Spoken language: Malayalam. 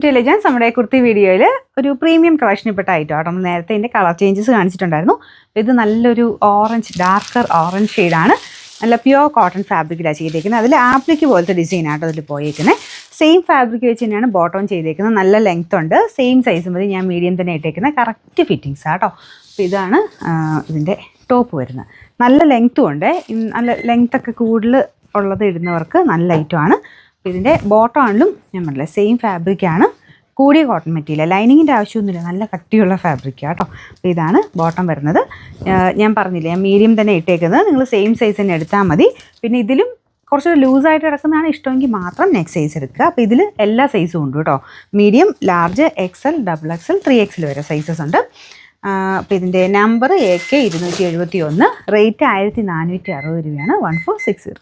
ഇന്റലിജൻസ് നമ്മുടെ കുർത്തി വീഡിയോയിൽ ഒരു പ്രീമിയം കളക്ഷനിൽപ്പെട്ട ഐറ്റം ആട്ടോ. നമ്മൾ നേരത്തെ ഇതിൻ്റെ കളർ ചേഞ്ചസ് കാണിച്ചിട്ടുണ്ടായിരുന്നു. ഇത് നല്ലൊരു ഓറഞ്ച്, ഡാർക്കർ ഓറഞ്ച് ഷെയ്ഡാണ്. നല്ല പ്യുവർ കോട്ടൺ ഫാബ്രിക്കിലാണ് ചെയ്തേക്കുന്നത്. അതിൽ ആപ്ലിക്ക് പോലത്തെ ഡിസൈൻ ആട്ടോ അതിൽ പോയേക്കുന്നത്. സെയിം ഫാബ്രിക് വെച്ച് തന്നെയാണ് ബോട്ടം ചെയ്തേക്കുന്നത്. നല്ല ലെങ്ത് ഉണ്ട്. സെയിം സൈസ് മതി. ഞാൻ മീഡിയം തന്നെ ഇട്ടേക്കുന്നത്. കറക്റ്റ് ഫിറ്റിങ്സ് ആട്ടോ. അപ്പോൾ ഇതാണ് ഇതിൻ്റെ ടോപ്പ് വരുന്നത്. നല്ല ലെങ്ത്തും ഉണ്ട്. നല്ല ലെങ്ത്തൊക്കെ കൂടുതൽ ഉള്ളത് ഇടുന്നവർക്ക് നല്ല ഐറ്റമാണ്. അപ്പോൾ ഇതിൻ്റെ ബോട്ടം ആണെങ്കിലും ഞാൻ പറഞ്ഞില്ല സെയിം ഫാബ്രിക്കാണ്. കൂടിയ കോട്ടൺ മെറ്റീരിയൽ, ലൈനിങ്ങിൻ്റെ ആവശ്യമൊന്നുമില്ല. നല്ല കട്ടിയുള്ള ഫാബ്രിക്കാണ് കേട്ടോ. അപ്പോൾ ഇതാണ് ബോട്ടം വരുന്നത്. ഞാൻ പറഞ്ഞില്ലേ ഞാൻ മീഡിയം തന്നെ ഇട്ടേക്കുന്നത്. നിങ്ങൾ സെയിം സൈസ് തന്നെ എടുത്താൽ മതി. പിന്നെ ഇതിലും കുറച്ച് ലൂസായിട്ട് കിടക്കുന്നതാണ് ഇഷ്ടമെങ്കിൽ മാത്രം നെക്സ്റ്റ് സൈസ് എടുക്കുക. അപ്പോൾ ഇതിൽ എല്ലാ സൈസും ഉണ്ട് കേട്ടോ. Medium, large, XL, XXL, 3XL വരെ സൈസസ് ഉണ്ട്. അപ്പോൾ ഇതിൻ്റെ നമ്പർ AK 271, റേറ്റ് 1460 രൂപയാണ്. 1460.